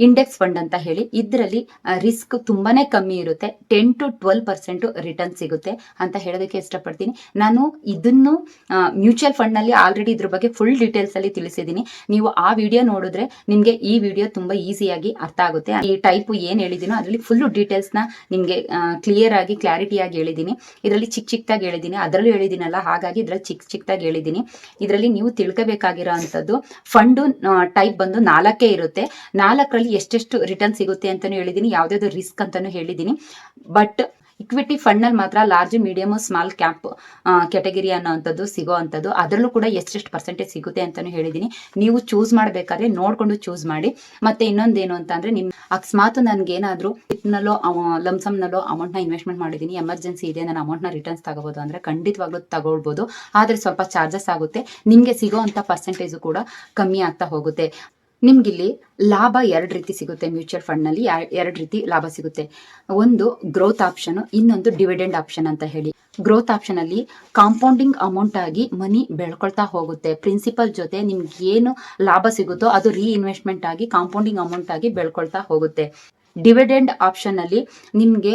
ಇಂಡೆಕ್ಸ್ ಫಂಡ್ ಅಂತ ಹೇಳಿ, ಇದರಲ್ಲಿ ರಿಸ್ಕ್ ತುಂಬಾನೇ ಕಮ್ಮಿ ಇರುತ್ತೆ. 10 to 12% ರಿಟರ್ನ್ ಸಿಗುತ್ತೆ ಅಂತ ಹೇಳೋದಕ್ಕೆ ಇಷ್ಟಪಡ್ತೀನಿ. ನಾನು ಇದನ್ನು ಮ್ಯೂಚುವಲ್ ಫಂಡ್ ನಲ್ಲಿ ಆಲ್ರೆಡಿ ಇದ್ರ ಬಗ್ಗೆ ಫುಲ್ ಡೀಟೇಲ್ಸ್ ಅಲ್ಲಿ ತಿಳಿಸಿದ್ದೀನಿ. ನೀವು ಆ ವಿಡಿಯೋ ನೋಡಿದ್ರೆ ನಿಮಗೆ ಈ ವಿಡಿಯೋ ತುಂಬಾ ಈಸಿಯಾಗಿ ಅರ್ಥ ಆಗುತ್ತೆ. ಈ ಟೈಪ್ ಏನ್ ಹೇಳಿದೀನೋ ಅದರಲ್ಲಿ ಫುಲ್ ಡೀಟೇಲ್ಸ್ ನ ನಿಮ್ಗೆ ಕ್ಲಿಯರ್ ಆಗಿ ಕ್ಲಾರಿಟಿಯಾಗಿ ಹೇಳಿದ್ದೀನಿ. ಇದರಲ್ಲಿ ಚಿಕ್ಕದಾಗಿ ಹೇಳಿದ್ದೀನಿ, ಅದರಲ್ಲೂ ಹೇಳಿದ್ದೀನಲ್ಲ, ಹಾಗಾಗಿ ಇದ್ರಲ್ಲಿ ಚಿಕ್ಕದಾಗಿ ಹೇಳಿದ್ದೀನಿ. ಇದರಲ್ಲಿ ನೀವು ತಿಳ್ಕೋಬೇಕಾಗಿರೋ ಅಂಥದ್ದು, ಫಂಡ್ ಟೈಪ್ ಬಂದು 4 ಇರುತ್ತೆ. 4ರಲ್ಲಿ ಎಷ್ಟೆಷ್ಟು ರಿಟರ್ನ್ ಸಿಗುತ್ತೆ ಅಂತಾನು ಹೇಳಿದ್ದೀನಿ, ಯಾವ್ದಾದ್ರು ರಿಸ್ಕ್ ಅಂತಾನು ಹೇಳಿದ್ದೀನಿ. ಬಟ್ ಇಕ್ವಿಟಿ ಫಂಡ್ ನಲ್ಲಿ ಮಾತ್ರ large, medium, small cap category ಅನ್ನೋಂಥದ್ದು ಸಿಗೋ ಅಂಥದ್ದು. ಅದರಲ್ಲೂ ಕೂಡ ಎಷ್ಟೆಷ್ಟು ಪರ್ಸೆಂಟೇಜ್ ಸಿಗುತ್ತೆ ಅಂತಾನು ಹೇಳಿದ್ದೀನಿ. ನೀವು ಚೂಸ್ ಮಾಡಬೇಕಾದ್ರೆ ನೋಡ್ಕೊಂಡು ಚೂಸ್ ಮಾಡಿ. ಮತ್ತೆ ಇನ್ನೊಂದೇನು ಅಂತ ಅಂದ್ರೆ, ನಿಮ್ ಅಕಸ್ಮಾತ್ ನನ್ಗೇನಾದ್ರೂ ನಲ್ಲೋ ಲಮ್ಸಮ್ನಲ್ಲೋ ಅಮೌಂಟ್ನ ಇನ್ವೆಸ್ಟ್ಮೆಂಟ್ ಮಾಡಿದ್ದೀನಿ, ಎಮರ್ಜೆನ್ಸಿ ಇದೆ, ನಾನು ಅಮೌಂಟ್ನ ರಿಟರ್ನ್ಸ್ ತಗೋಬಹುದು ಅಂದ್ರೆ ಖಂಡಿತವಾಗ್ಲೂ ತಗೊಳ್ಬೋದು. ಆದ್ರೆ ಸ್ವಲ್ಪ ಚಾರ್ಜಸ್ ಆಗುತ್ತೆ. ನಿಮ್ಗೆ ಸಿಗೋ ಅಂತ ಪರ್ಸೆಂಟೇಜ್ ಕೂಡ ಕಮ್ಮಿ ಆಗ್ತಾ ಹೋಗುತ್ತೆ. ನಿಮ್ಗಿಲ್ಲಿ ಲಾಭ 2 ರೀತಿ ಸಿಗುತ್ತೆ. ಮ್ಯೂಚುವಲ್ ಫಂಡ್ ನಲ್ಲಿ 2 ರೀತಿ ಲಾಭ ಸಿಗುತ್ತೆ. ಒಂದು ಗ್ರೋತ್ ಆಪ್ಷನ್, ಇನ್ನೊಂದು ಡಿವಿಡೆಂಡ್ ಆಪ್ಷನ್ ಅಂತ ಹೇಳಿ. ಗ್ರೋತ್ ಆಪ್ಷನ್ ಅಲ್ಲಿ ಕಾಂಪೌಂಡಿಂಗ್ ಅಮೌಂಟ್ ಆಗಿ ಮನಿ ಬೆಳ್ಕೊಳ್ತಾ ಹೋಗುತ್ತೆ. ಪ್ರಿನ್ಸಿಪಲ್ ಜೊತೆ ನಿಮ್ಗೆ ಏನು ಲಾಭ ಸಿಗುತ್ತೋ ಅದು ಇನ್ವೆಸ್ಟ್ಮೆಂಟ್ ಆಗಿ ಕಾಂಪೌಂಡಿಂಗ್ ಅಮೌಂಟ್ ಆಗಿ ಬೆಳ್ಕೊಳ್ತಾ ಹೋಗುತ್ತೆ. ಡಿವಿಡೆಂಡ್ ಆಪ್ಷನ್ ಅಲ್ಲಿ ನಿಮ್ಗೆ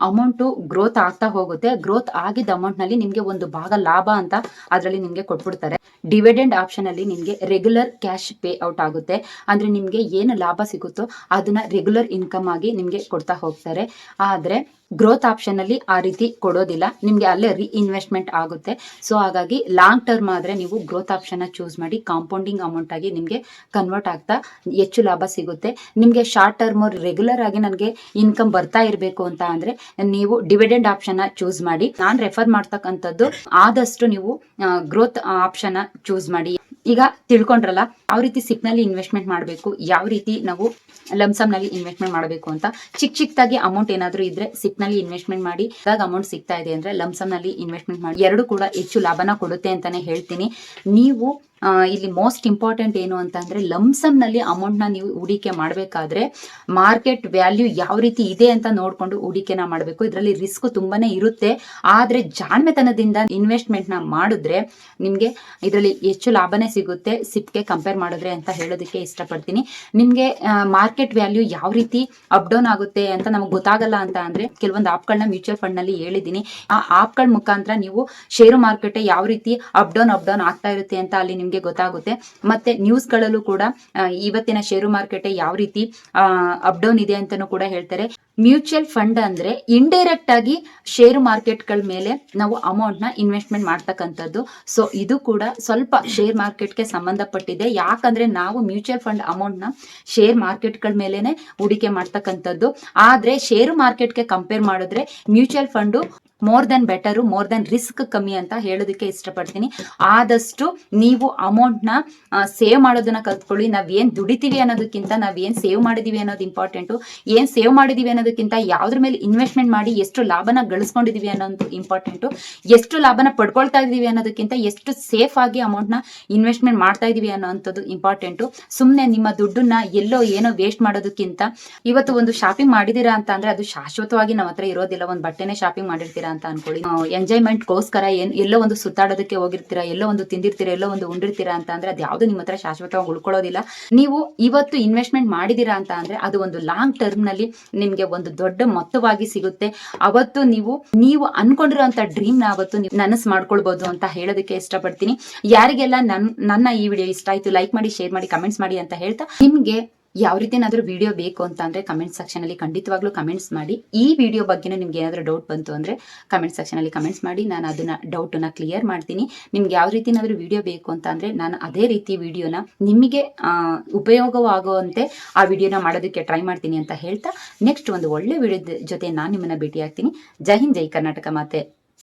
ಅಮೌಂಟು ಗ್ರೋತ್ ಆಗ್ತಾ ಹೋಗುತ್ತೆ. ಗ್ರೋತ್ ಆಗಿದ್ದ ಅಮೌಂಟ್ ನಲ್ಲಿ ನಿಮ್ಗೆ ಒಂದು ಭಾಗ ಲಾಭ ಅಂತ ಅದರಲ್ಲಿ ನಿಮ್ಗೆ ಕೊಟ್ಬಿಡ್ತಾರೆ. ಡಿವಿಡೆಂಡ್ ಆಪ್ಷನ್ ಅಲ್ಲಿ ನಿಮ್ಗೆ ರೆಗ್ಯುಲರ್ ಕ್ಯಾಶ್ ಪೇ ಔಟ್ ಆಗುತ್ತೆ. ಅಂದ್ರೆ ನಿಮ್ಗೆ ಏನು ಲಾಭ ಸಿಗುತ್ತೋ ಅದನ್ನ ರೆಗ್ಯುಲರ್ ಇನ್ಕಮ್ ಆಗಿ ನಿಮ್ಗೆ ಕೊಡ್ತಾ ಹೋಗ್ತಾರೆ. ಆದ್ರೆ ಗ್ರೋತ್ ಆಪ್ಷನ್ ಅಲ್ಲಿ ಆ ರೀತಿ ಕೊಡೋದಿಲ್ಲ, ನಿಮ್ಗೆ ಅಲ್ಲೇ ಇನ್ವೆಸ್ಟ್ಮೆಂಟ್ ಆಗುತ್ತೆ. ಸೊ ಹಾಗಾಗಿ ಲಾಂಗ್ ಟರ್ಮ್ ಆದ್ರೆ ನೀವು ಗ್ರೋತ್ ಆಪ್ಷನ್ ಚೂಸ್ ಮಾಡಿ, ಕಾಂಪೌಂಡಿಂಗ್ ಅಮೌಂಟ್ ಆಗಿ ನಿಮ್ಗೆ ಕನ್ವರ್ಟ್ ಆಗ್ತಾ ಹೆಚ್ಚು ಲಾಭ ಸಿಗುತ್ತೆ. ನಿಮ್ಗೆ ಶಾರ್ಟ್ ಟರ್ಮ್ ರೆಗ್ಯುಲರ್ ಆಗಿ ನನಗೆ ಇನ್ಕಮ್ ಬರ್ತಾ ಇರಬೇಕು ಅಂತ ಅಂದ್ರೆ ನೀವು ಡಿವಿಡೆಂಡ್ ಆಪ್ಷನ್ ಚೂಸ್ ಮಾಡಿ. ನಾನು ರೆಫರ್ ಮಾಡ್ತಕ್ಕಂಥದ್ದು ಆದಷ್ಟು ನೀವು ಗ್ರೋತ್ ಆಪ್ಷನ್ ಚೂಸ್ ಮಾಡಿ. ಈಗ ತಿಳ್ಕೊಂಡ್ರಲ್ಲ ಯಾವ ರೀತಿ ಸಿಪ್ನಲ್ಲಿ ಇನ್ವೆಸ್ಟ್ಮೆಂಟ್ ಮಾಡಬೇಕು, ಯಾವ ರೀತಿ ನಾವು ಲಮ್ಸಮ್ ನಲ್ಲಿ ಇನ್ವೆಸ್ಟ್ಮೆಂಟ್ ಮಾಡಬೇಕು ಅಂತ. ಚಿಕ್ಕದಾಗಿ ಅಮೌಂಟ್ ಏನಾದರೂ ಇದ್ರೆ ಸಿಪ್ ನಲ್ಲಿ ಇನ್ವೆಸ್ಟ್ಮೆಂಟ್ ಮಾಡಿ. ಇವಾಗ ಅಮೌಂಟ್ ಸಿಗ್ತಾ ಇದೆ ಅಂದ್ರೆ ಲಮ್ಸಮ್ ನಲ್ಲಿ ಇನ್ವೆಸ್ಟ್ಮೆಂಟ್ ಮಾಡಿ. 2 ಕೂಡ ಹೆಚ್ಚು ಲಾಭನ ಕೊಡುತ್ತೆ ಅಂತಾನೆ ಹೇಳ್ತೀನಿ. ನೀವು ಇಲ್ಲಿ ಮೋಸ್ಟ್ ಇಂಪಾರ್ಟೆಂಟ್ ಏನು ಅಂತ ಅಂದ್ರೆ, ಲಮ್ಸಮ್ ನಲ್ಲಿ ಅಮೌಂಟ್ ನ ನೀವು ಹೂಡಿಕೆ ಮಾಡಬೇಕಾದ್ರೆ ಮಾರ್ಕೆಟ್ ವ್ಯಾಲ್ಯೂ ಯಾವ ರೀತಿ ಇದೆ ಅಂತ ನೋಡ್ಕೊಂಡು ಹೂಡಿಕೆನ ಮಾಡಬೇಕು. ಇದರಲ್ಲಿ ರಿಸ್ಕ್ ತುಂಬಾನೇ ಇರುತ್ತೆ. ಆದ್ರೆ ಜಾಣ್ಮೆತನದಿಂದ ಇನ್ವೆಸ್ಟ್ಮೆಂಟ್ ನ ಮಾಡಿದ್ರೆ ನಿಮ್ಗೆ ಇದರಲ್ಲಿ ಹೆಚ್ಚು ಲಾಭನೇ ಸಿಗುತ್ತೆ ಸಿಪ್ಗೆ ಕಂಪೇರ್ ಮಾಡಿದ್ರೆ ಅಂತ ಹೇಳೋದಕ್ಕೆ ಇಷ್ಟಪಡ್ತೀನಿ. ನಿಮ್ಗೆ ಮಾರ್ಕೆಟ್ ವ್ಯಾಲ್ಯೂ ಯಾವ ರೀತಿ ಅಪ್ ಡೌನ್ ಆಗುತ್ತೆ ಅಂತ ನಮಗೆ ಗೊತ್ತಾಗಲ್ಲ ಅಂತ ಅಂದ್ರೆ, ಕೆಲವೊಂದು ಆಪ್ಗಳನ್ನ ಮ್ಯೂಚುವಲ್ ಫಂಡ್ ನಲ್ಲಿ ಹೇಳಿದ್ದೀನಿ. ಆ ಆಪ್ಗಳ ಮುಖಾಂತರ ನೀವು ಷೇರು ಮಾರ್ಕೆಟ್ ಯಾವ ರೀತಿ ಅಪ್ ಡೌನ್ ಆಗ್ತಾ ಇರುತ್ತೆ ಅಂತ ಅಲ್ಲಿ ನಿಮಗೆ ಗೊತ್ತಾಗುತ್ತೆ. ಮತ್ತೆ ನ್ಯೂಸ್ಗಳಲ್ಲೂ ಕೂಡ ಇವತ್ತಿನ ಷೇರು ಮಾರ್ಕೆಟ್ ಯಾವ ರೀತಿ ಅಪ್ ಡೌನ್ ಇದೆ ಅಂತಾನೂ ಕೂಡ ಹೇಳ್ತಾರೆ. ಮ್ಯೂಚುವಲ್ ಫಂಡ್ ಅಂದ್ರೆ ಇಂಡೈರೆಕ್ಟ್ ಆಗಿ ಷೇರು ಮಾರ್ಕೆಟ್ಗಳ ಮೇಲೆ ನಾವು ಅಮೌಂಟ್ ನ ಇನ್ವೆಸ್ಟ್ಮೆಂಟ್ ಮಾಡ್ತಕ್ಕಂಥದ್ದು. ಸೊ ಇದು ಕೂಡ ಸ್ವಲ್ಪ ಶೇರ್ ಮಾರ್ಕೆಟ್ಗೆ ಸಂಬಂಧಪಟ್ಟಿದೆ. ಯಾಕಂದ್ರೆ ನಾವು ಮ್ಯೂಚುವಲ್ ಫಂಡ್ ಅಮೌಂಟ್ ನ ಶೇರ್ ಮಾರ್ಕೆಟ್ಗಳ ಮೇಲೆನೆ ಹೂಡಿಕೆ ಮಾಡ್ತಕ್ಕಂಥದ್ದು. ಆದ್ರೆ ಷೇರು ಮಾರ್ಕೆಟ್ಗೆ ಕಂಪೇರ್ ಮಾಡಿದ್ರೆ mutual fund more than better, more than risk ಕಮ್ಮಿ ಅಂತ ಹೇಳೋದಕ್ಕೆ ಇಷ್ಟಪಡ್ತೀನಿ. ಆದಷ್ಟು ನೀವು ಅಮೌಂಟ್ನ ಸೇವ್ ಮಾಡೋದನ್ನ ಕಲ್ತ್ಕೊಳ್ಳಿ. ನಾವೇನು ದುಡಿತೀವಿ ಅನ್ನೋದಕ್ಕಿಂತ ನಾವೇನು ಸೇವ್ ಮಾಡಿದೀವಿ ಅನ್ನೋದು ಇಂಪಾರ್ಟೆಂಟು. ಏನು ಸೇವ್ ಮಾಡಿದೀವಿ ಅನ್ನೋದಕ್ಕಿಂತ ಯಾವ್ದ್ರ ಮೇಲೆ ಇನ್ವೆಸ್ಟ್ಮೆಂಟ್ ಮಾಡಿ ಎಷ್ಟು ಲಾಭನ ಗಳಿಸ್ಕೊಂಡಿದೀವಿ ಅನ್ನೋದು ಇಂಪಾರ್ಟೆಂಟು. ಎಷ್ಟು ಲಾಭನ ಪಡ್ಕೊಳ್ತಾ ಇದೀವಿ ಅನ್ನೋದಕ್ಕಿಂತ ಎಷ್ಟು ಸೇಫ್ ಆಗಿ ಅಮೌಂಟ್ನ ಇನ್ವೆಸ್ಟ್ಮೆಂಟ್ ಮಾಡ್ತಾ ಇದೀವಿ ಅನ್ನೋಂಥದ್ದು ಇಂಪಾರ್ಟೆಂಟು. ಸುಮ್ಮನೆ ನಿಮ್ಮ ದುಡ್ಡನ್ನ ಎಲ್ಲೋ ಏನೋ ವೇಸ್ಟ್ ಮಾಡೋದಕ್ಕಿಂತ ಇವತ್ತು ಒಂದು ಶಾಪಿಂಗ್ ಮಾಡಿದೀರಾ ಅಂತ ಅಂದ್ರೆ ಅದು ಶಾಶ್ವತವಾಗಿ ನಮ್ಮ ಹತ್ರ ಇರೋದಿಲ್ಲ. ಒಂದು ಬಟ್ಟೆನೇ ಶಾಪಿಂಗ್ ಮಾಡಿರ್ತೀರಾ ಅಂತ ಅನ್ಕೊಳ್ಳಿ, ಎಂಜಾಯ್ಮೆಂಟ್ಗೋಸ್ಕರ ಎಲ್ಲೋ ಒಂದು ಸುತ್ತಾಡೋದಕ್ಕೆ ಹೋಗಿರ್ತೀರಾ, ಎಲ್ಲೋ ಒಂದು ತಿಂದಿರ್ತೀರಾ, ಎಲ್ಲೋ ಒಂದು ಉಂಡಿರ್ತೀರಾ ಅಂತ ಅಂದ್ರೆ ಅದು ಯಾವ್ದು ನಿಮ್ಮ ಹತ್ರ ಶಾಶ್ವತವಾಗಿ ಉಳ್ಕೊಳ್ಳೋದಿಲ್ಲ. ನೀವು ಇವತ್ತು ಇನ್ವೆಸ್ಟ್ಮೆಂಟ್ ಮಾಡಿದೀರಾ ಅಂತ ಅಂದ್ರೆ ಅದು ಒಂದು ಲಾಂಗ್ ಟರ್ಮ್ ನಲ್ಲಿ ನಿಮ್ಗೆ ಒಂದು ದೊಡ್ಡ ಮೊತ್ತವಾಗಿ ಸಿಗುತ್ತೆ. ಅವತ್ತು ನೀವು ಅನ್ಕೊಂಡಿರೋಂಥ ಡ್ರೀಮ್ ನ ಅವತ್ತು ನೀವು ನನಸು ಮಾಡ್ಕೊಳ್ಬಹುದು ಅಂತ ಹೇಳೋದಕ್ಕೆ ಇಷ್ಟಪಡ್ತೀನಿ. ಯಾರಿಗೆಲ್ಲ ನನ್ನ ಈ ವಿಡಿಯೋ ಇಷ್ಟ ಆಯ್ತು ಲೈಕ್ ಮಾಡಿ, ಶೇರ್ ಮಾಡಿ, ಕಮೆಂಟ್ಸ್ ಮಾಡಿ ಅಂತ ಹೇಳ್ತಾ, ನಿಮ್ಗೆ ಯಾವ ರೀತಿನಾದ್ರೂ ವಿಡಿಯೋ ಬೇಕು ಅಂತ ಅಂದ್ರೆ ಕಮೆಂಟ್ ಸೆಕ್ಷನ್ ಅಲ್ಲಿ ಖಂಡಿತವಾಗ್ಲೂ ಕಮೆಂಟ್ಸ್ ಮಾಡಿ. ಈ ವಿಡಿಯೋ ಬಗ್ಗೆ ನಿಮ್ಗೆ ಏನಾದ್ರೂ ಡೌಟ್ ಬಂತು ಅಂದ್ರೆ ಕಮೆಂಟ್ ಸೆಕ್ಷನ್ ಅಲ್ಲಿ ಕಮೆಂಟ್ಸ್ ಮಾಡಿ, ನಾನು ಅದನ್ನ ಡೌಟನ್ನ ಕ್ಲಿಯರ್ ಮಾಡ್ತೀನಿ. ನಿಮ್ಗೆ ಯಾವ ರೀತಿನಾದ್ರೂ ವಿಡಿಯೋ ಬೇಕು ಅಂತ ಅಂದ್ರೆ ನಾನು ಅದೇ ರೀತಿ ವಿಡಿಯೋನ ನಿಮಗೆ ಉಪಯೋಗವಾಗುವಂತೆ ಆ ವಿಡಿಯೋನ ಮಾಡೋದಕ್ಕೆ ಟ್ರೈ ಮಾಡ್ತೀನಿ ಅಂತ ಹೇಳ್ತಾ, ನೆಕ್ಸ್ಟ್ ಒಂದು ಒಳ್ಳೆ ವಿಡಿಯೋ ಜೊತೆ ನಾನು ನಿಮ್ಮನ್ನ ಭೇಟಿ ಆಗ್ತೀನಿ. ಜೈ ಹಿಂದ್, ಜೈ ಕರ್ನಾಟಕ ಮಾತೆ.